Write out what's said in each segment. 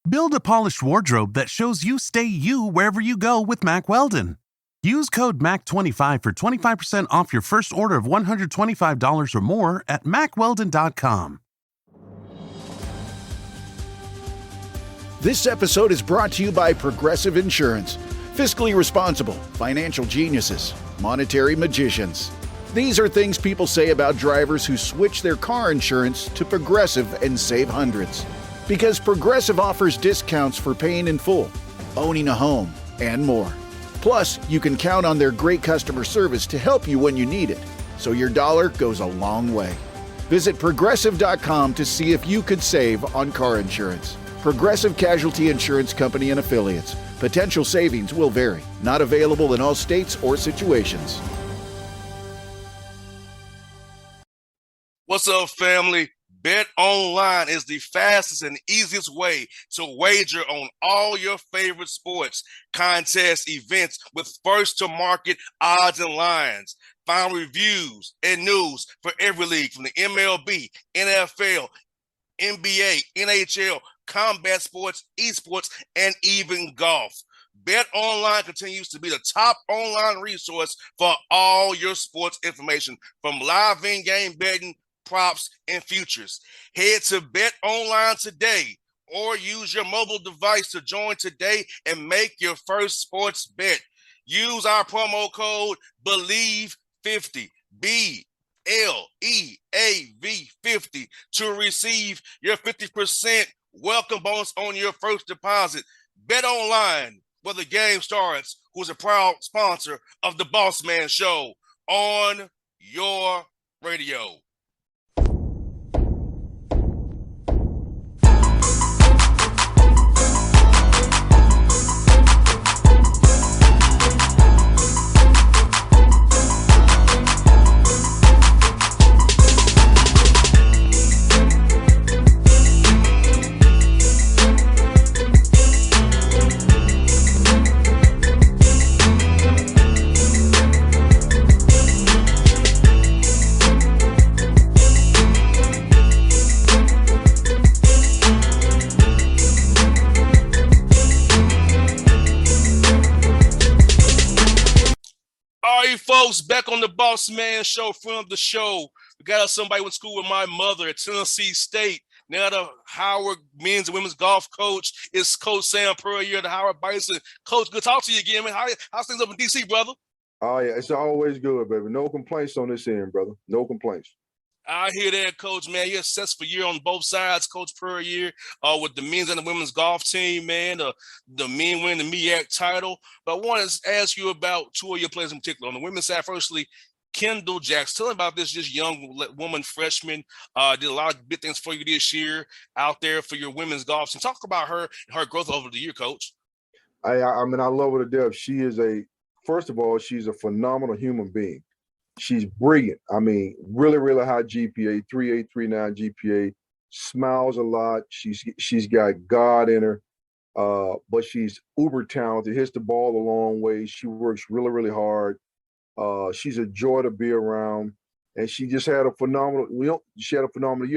Build a polished wardrobe that shows you stay you wherever you go with Mack Weldon. Use code MAC25 for 25% off your first order of $125 or more at MackWeldon.com. This episode is brought to you by Progressive Insurance. Fiscally responsible, financial geniuses, monetary magicians. These are things people say about drivers who switch their car insurance to Progressive and save hundreds. Because Progressive offers discounts for paying in full, owning a home, and more. Plus, you can count on their great customer service to help you when you need it, so your dollar goes a long way. Visit Progressive.com to see if you could save on car insurance. Progressive Casualty Insurance Company and Affiliates. Potential savings will vary. Not available in all states or situations. What's up, family? Bet Online is the fastest and easiest way to wager on all your favorite sports, contests, events with first-to-market odds and lines. Find reviews and news for every league from the MLB, NFL, NBA, NHL, combat sports, esports, and even golf. Bet Online continues to be the top online resource for all your sports information, from live in-game betting, props, and futures. Head to Bet Online today or use your mobile device to join today and make your first sports bet. Use our promo code BELIEVE50, BLEAV50, to receive your 50% welcome bonus on your first deposit. Bet Online, where the game starts, who's a proud sponsor of the Bossman Show on your radio. Folks, back on the Bossman Show, from the show. We got somebody who went to school with my mother at Tennessee State. Now the Howard men's and women's golf coach is Coach Sam Puryear, the Howard Bison. Coach, good to talk to you again, man. How's things up in D.C., brother? Oh, yeah, it's always good, baby. No complaints on this end, brother. No complaints. I hear that, Coach, man. You're a successful year on both sides, Coach Puryear, with the men's and the women's golf team, man. The men winning the MEAC title. But I want to ask you about two of your players in particular. On the women's side, firstly, Kendall Jackson. Tell me about this young woman freshman. Did a lot of big things for you this year out there for your women's golf team. Talk about her and her growth over the year, Coach. I mean, I love her to death. First of all, she's a phenomenal human being. She's brilliant. I mean, really, really high GPA, 3.8, 3.9 GPA, smiles a lot. She's got God in her, but she's uber talented, hits the ball a long way. She works really, really hard. She's a joy to be around, and she just had a phenomenal year.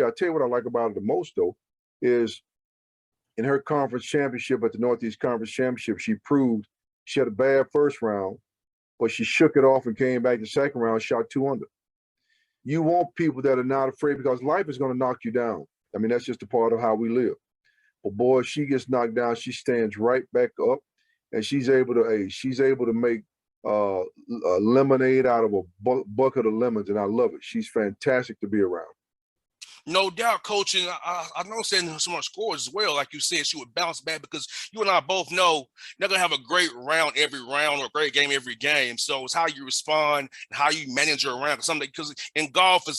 I tell you what I like about her the most, though, is in her conference championship at the Northeast Conference Championship, she proved she had a bad first round, but she shook it off and came back the second round, shot 2 under. You want people that are not afraid, because life is going to knock you down. I mean, that's just a part of how we live. But boy, she gets knocked down, she stands right back up, and she's able to make lemonade out of a bucket of lemons, and I love it. She's fantastic to be around. No doubt, Coach, and I know saying so much scores as well. Like you said, she would bounce back, because you and I both know you're not going to have a great round every round or a great game every game. So it's how you respond and how you manage your round. Because in golf, it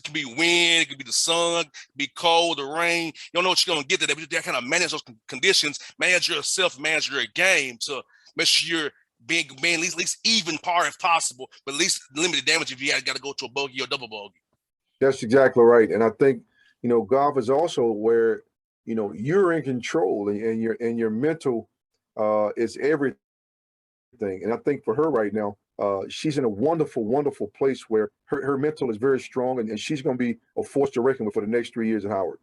can be wind, it could be the sun, it could be cold, the rain. You don't know what you're going to get today, but you kind of manage those conditions, manage yourself, manage your game to make sure you're being at least even par if possible, but at least limited damage if you got to go to a bogey or double bogey. That's exactly right. And I think, golf is also where, you're in control, and your mental is everything. And I think for her right now, she's in a wonderful, wonderful place where her mental is very strong, and she's going to be a force to reckon with for the next 3 years at Howard.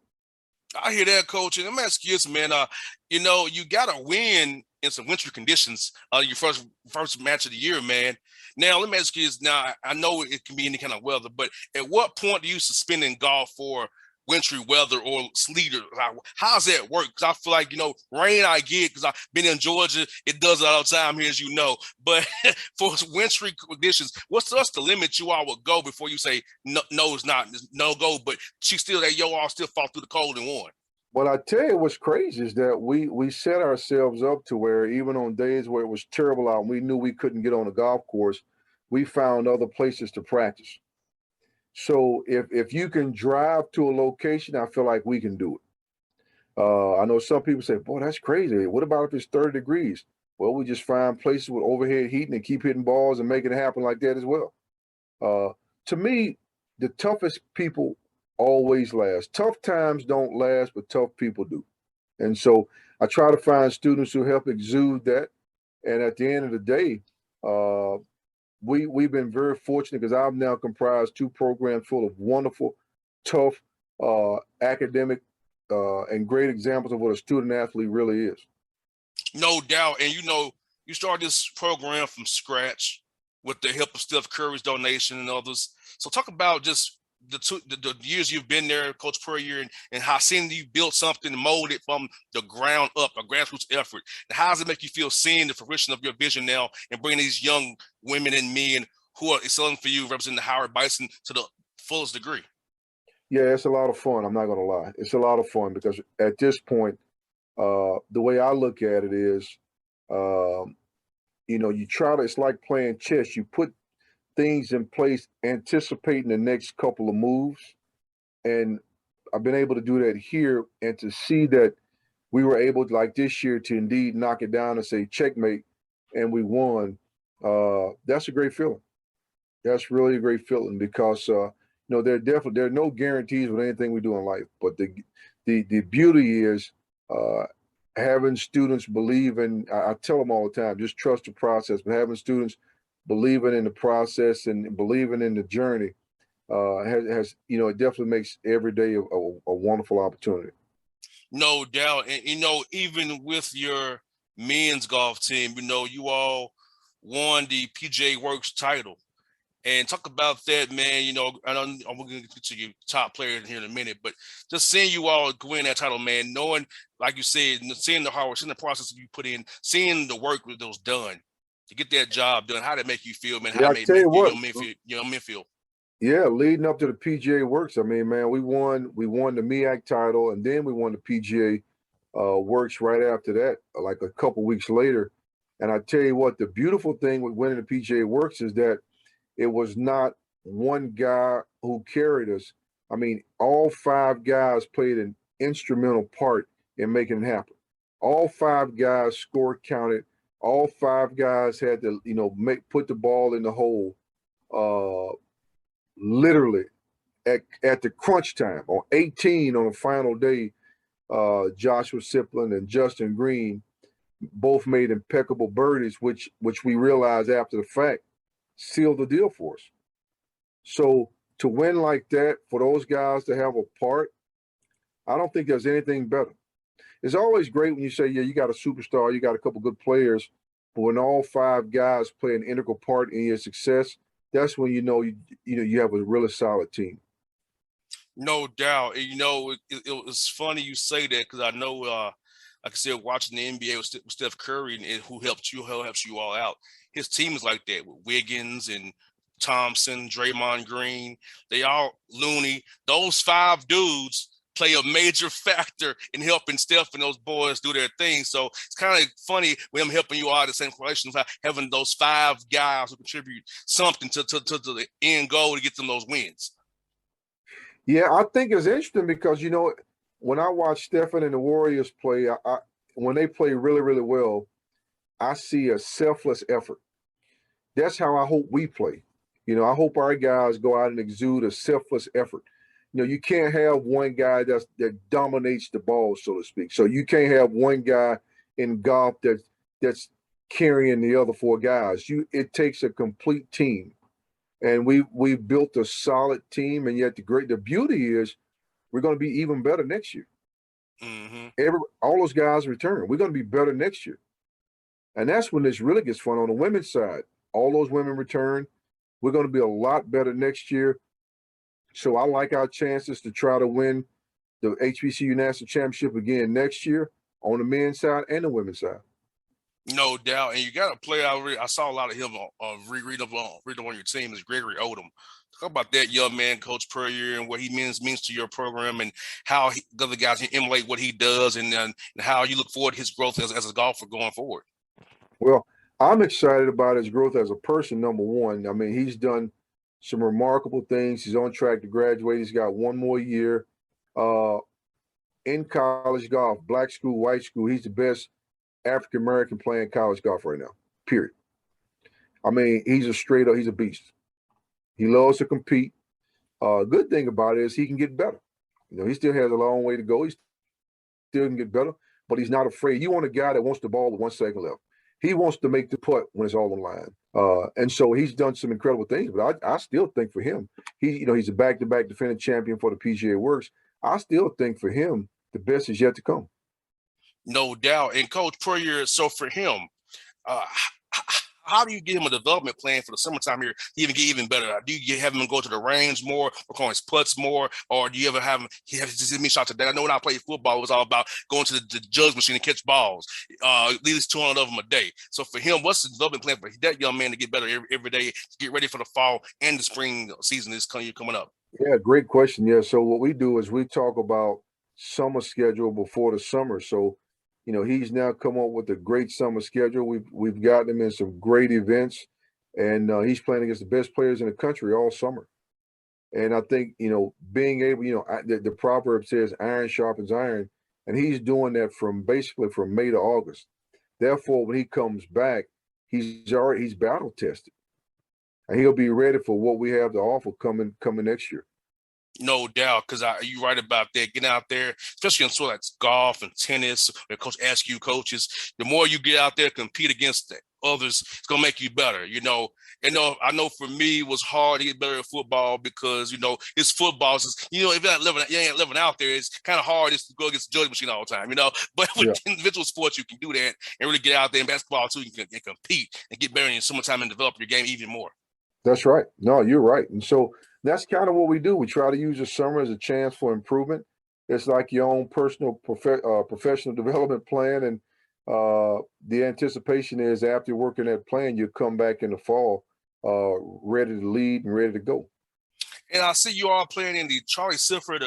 I hear that, coach. And let me ask you this, man. You got to win in some wintry conditions. Your first match of the year, man. Now, let me ask you this. Now, I know it can be any kind of weather, but at what point do you suspend in golf for wintry weather or sleet? How's that work? Because I feel like, rain I get because I've been in Georgia. It does it all the time here, as you know. But for wintry conditions, what's the limit you all would go before you say, no, it's not, it's no go, but she still, that yo all still fall through the cold and won? Well, I tell you what's crazy is that we set ourselves up to where even on days where it was terrible out and we knew we couldn't get on the golf course, we found other places to practice. So if you can drive to a location, I feel like we can do it. I know some people say, boy, that's crazy. What about if it's 30 degrees? Well, we just find places with overhead heating and keep hitting balls and make it happen like that as well. To me, the toughest people always last. Tough times don't last, but tough people do. And so I try to find students who help exude that. And at the end of the day, we've been very fortunate because I've now comprised two programs full of wonderful, tough, academic, and great examples of what a student athlete really is. No doubt. And you started this program from scratch with the help of Steph Curry's donation and others. So talk about just the years you've been there, Coach Puryear, and how seeing you built something and molded it from the ground up, a grassroots effort. And how does it make you feel seeing the fruition of your vision now and bringing these young women and men who are excelling for you, representing the Howard Bison to the fullest degree? Yeah, it's a lot of fun. I'm not going to lie. It's a lot of fun because at this point, the way I look at it is, it's like playing chess. You put things in place, anticipating the next couple of moves. And I've been able to do that here and to see that we were able to, like this year, to indeed knock it down and say checkmate, and we won. That's a great feeling. That's really a great feeling because there are no guarantees with anything we do in life. But the beauty is having students believe in. I tell them all the time, just trust the process. But having students believing in the process and believing in the journey has it definitely makes every day a wonderful opportunity. No doubt. And even with your men's golf team, you all won the PGA Works title. And talk about that, man. I know I'm going to get to your top player here in a minute, but just seeing you all win that title, man, knowing, like you said, seeing the hard work, seeing the process you put in, seeing the work that was done to get that job done, how did it make you feel, man? How Yeah, I did it tell make you what, your men feel? Yeah, leading up to the PGA Works, I mean, man, we won the MEAC title, and then we won the PGA Works right after that, like a couple weeks later. And I tell you what, the beautiful thing with winning the PGA Works is that it was not one guy who carried us. I mean, all five guys played an instrumental part in making it happen. All five guys score counted. All five guys had to, put the ball in the hole. Literally at the crunch time on 18 on the final day, Joshua Siplin and Justin Green both made impeccable birdies, which we realized after the fact sealed the deal for us. So to win like that, for those guys to have a part, I don't think there's anything better. It's always great when you say, yeah, you got a superstar, you got a couple good players, but when all five guys play an integral part in your success, that's when you have a really solid team. No doubt. And, it was funny you say that because I know, like I said, watching the NBA with Steph Curry and who helps you all out. His team is like that with Wiggins and Thompson, Draymond Green. They all Looney. Those five dudes play a major factor in helping Steph and those boys do their thing. So it's kind of funny with them helping you out the same correlation, having those five guys who contribute something to the end goal to get them those wins. Yeah, I think it's interesting because, when I watch Stephen and the Warriors play, when they play really, really well, I see a selfless effort. That's how I hope we play. I hope our guys go out and exude a selfless effort. You can't have one guy that dominates the ball, so to speak. So you can't have one guy in golf that's carrying the other four guys. It takes a complete team. And we've built a solid team, and yet the beauty is we're going to be even better next year. Mm-hmm. All those guys return. We're going to be better next year. And that's when this really gets fun on the women's side. All those women return. We're going to be a lot better next year. So I like our chances to try to win the HBCU National Championship again next year on the men's side and the women's side. No doubt. And you got a player I saw a lot of him read on your team is Gregory Odom. Talk about that young man, Coach Puryear, and what he means to your program, and how the other guys can emulate what he does, and how you look forward to his growth as a golfer going forward. Well, I'm excited about his growth as a person, number one. I mean, he's done some remarkable things. He's on track to graduate. He's got one more year in college golf, black school, white school. He's the best African American playing college golf right now, period. I mean, he's a beast. He loves to compete. Good thing about it is he can get better. You know, he still has a long way to go. He still can get better, but he's not afraid. You want a guy that wants the ball with 1 second left. He wants to make the putt when it's all on line. And so he's done some incredible things, but I still think for him, he's a back-to-back defending champion for the PGA Works. I still think for him, the best is yet to come. No doubt. And Coach Puryear, so for him, how do you get him a development plan for the summertime here to even get even better? Do you have him go to the range more, work on his putts more, or do you ever have him just me shots today? I know when I played football, it was all about going to the judge machine and catch balls, at least 200 of them a day. So for him, what's the development plan for that young man to get better every day, to get ready for the fall and the spring season is coming up? Yeah, great question. Yeah, so what we do is we talk about summer schedule before the summer. So he's now come up with a great summer schedule. We've gotten him in some great events, and he's playing against the best players in the country all summer. And I think being able, the proverb says iron sharpens iron, and he's doing that from May to August. Therefore, when he comes back, he's battle tested, and he'll be ready for what we have to offer coming next year. No doubt, because you're right about that. Getting out there, especially in sort of like golf and tennis, where coach asks you coaches, the more you get out there, compete against others, it's gonna make you better. I know for me it was hard to get better at football because it's football. If you ain't living out there, it's kind of hard just to go against the judge machine all the time. But with individual sports, you can do that and really get out there. In basketball too, you can compete and get better in summertime and develop your game even more. That's right. No, you're right. And so that's kind of what we do. We try to use the summer as a chance for improvement. It's like your own personal professional development plan. And the anticipation is after working that plan, you come back in the fall ready to lead and ready to go. And I see you all playing in the Charlie Sifford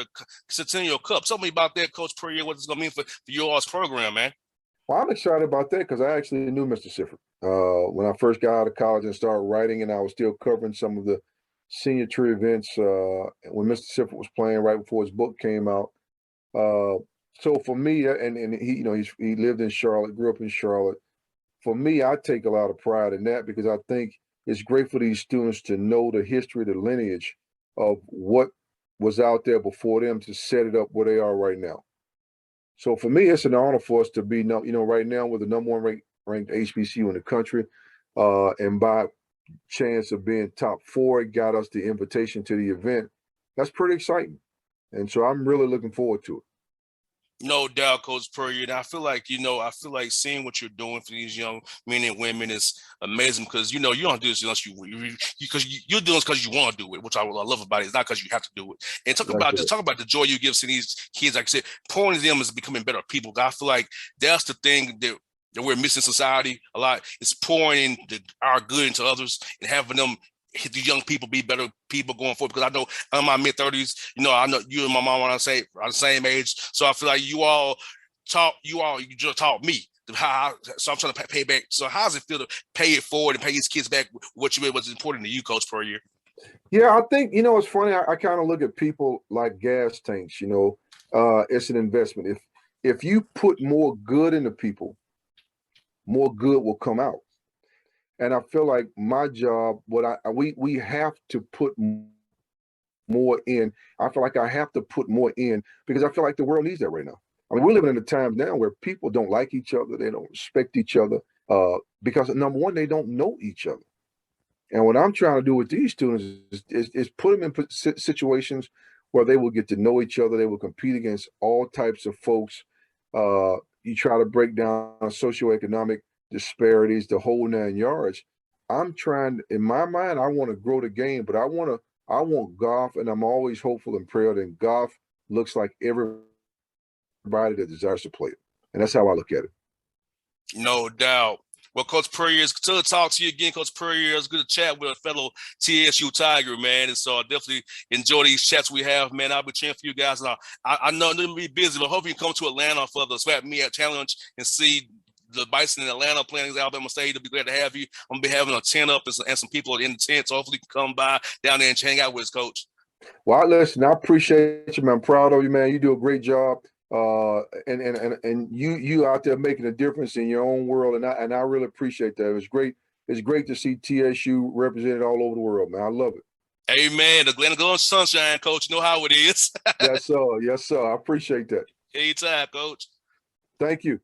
Centennial Cup. Tell me about that, Coach Puryear, what it's going to mean for your all's program, man. Well, I'm excited about that because I actually knew Mr. Sifford when I first got out of college and started writing, and I was still covering some of the senior tour events when Mr. Sifford was playing right before his book came out. So for me, and he lived in Charlotte, grew up in Charlotte. For me, I take a lot of pride in that because I think it's great for these students to know the history, the lineage of what was out there before them to set it up where they are right now. So for me, it's an honor for us to be, right now we're the number one ranked HBCU in the country, and by chance of being top 4, it got us the invitation to the event. That's pretty exciting, and so I'm really looking forward to it. No doubt, Coach Puryear. And I feel like seeing what you're doing for these young men and women is amazing because you don't do this unless you're doing this because you want to do it, which I love about it. It's not because you have to do it. And talk about the joy you give to these kids. Like I said, pouring them is becoming better people. I feel like that's the thing that we're missing in society a lot. It's pouring our good into others and having them the young people be better people going forward, because I know I'm in my mid-30s, I know you and my mom are the same age, so I feel like you just taught me so I'm trying to pay back. So how does it feel to pay it forward and pay these kids back what you made was important to you, Coach Puryear? Yeah, I think it's funny. I kind of look at people like gas tanks. It's an investment. If you put more good into people, more good will come out. And I feel like my job, we have to put more in. I feel like I have to put more in because I feel like the world needs that right now. I mean, we're living in a time now where people don't like each other. They don't respect each other because, number one, they don't know each other. And what I'm trying to do with these students is put them in situations where they will get to know each other. They will compete against all types of folks. You try to break down socioeconomic disparities, the whole 9 yards. I'm trying, in my mind, I want to grow the game, but I want golf, and I'm always hopeful and prayer that golf looks like everybody that desires to play it. And that's how I look at it. No doubt. Well, Coach Puryear, it's good to talk to you again, Coach Puryear. It's good to chat with a fellow TSU Tiger, man. And so I definitely enjoy these chats we have, man. I'll be cheering for you guys. And I know I'm going to be busy, but hopefully you can come to Atlanta for the Swap Me At Challenge and see the Bison in Atlanta playing against Alabama State. It'll be glad to have you. I'm going to be having a tent up and some people in the tent. So hopefully you can come by down there and hang out with us, Coach. Well, listen, I appreciate you, man. I'm proud of you, man. You do a great job. And you out there making a difference in your own world, and I really appreciate that. It's great to see TSU represented all over the world, man. I love it. Amen. The Glen Sunshine, Coach. You know how it is. Yes, sir. Yes, sir. I appreciate that. Anytime, Coach. Thank you.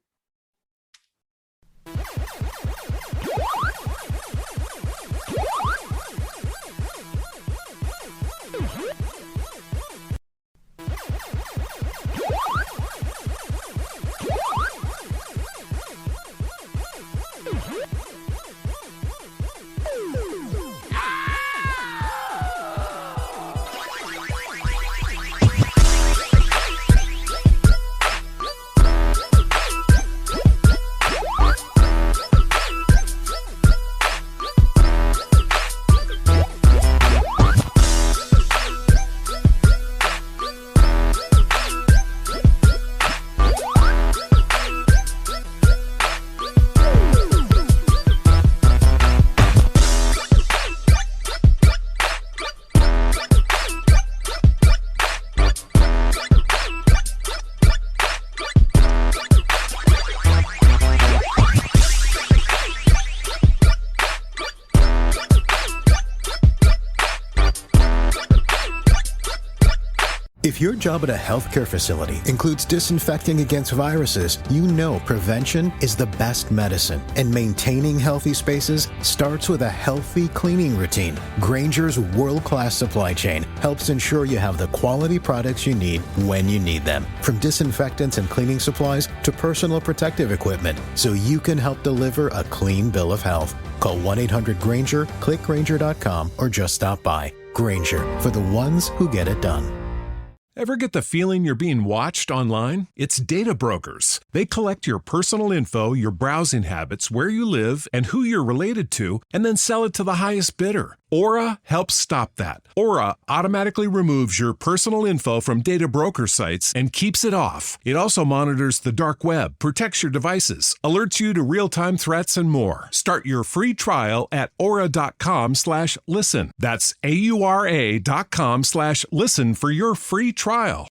If your job at a healthcare facility includes disinfecting against viruses, you know prevention is the best medicine. And maintaining healthy spaces starts with a healthy cleaning routine. Grainger's world-class supply chain helps ensure you have the quality products you need when you need them. From disinfectants and cleaning supplies to personal protective equipment, so you can help deliver a clean bill of health. Call 1-800-GRAINGER, click Grainger.com, or just stop by. Grainger, for the ones who get it done. Ever get the feeling you're being watched online? It's data brokers. They collect your personal info, your browsing habits, where you live, and who you're related to, and then sell it to the highest bidder. Aura helps stop that. Aura automatically removes your personal info from data broker sites and keeps it off. It also monitors the dark web, protects your devices, alerts you to real-time threats, and more. Start your free trial at aura.com/listen. That's AURA.com/listen for your free trial.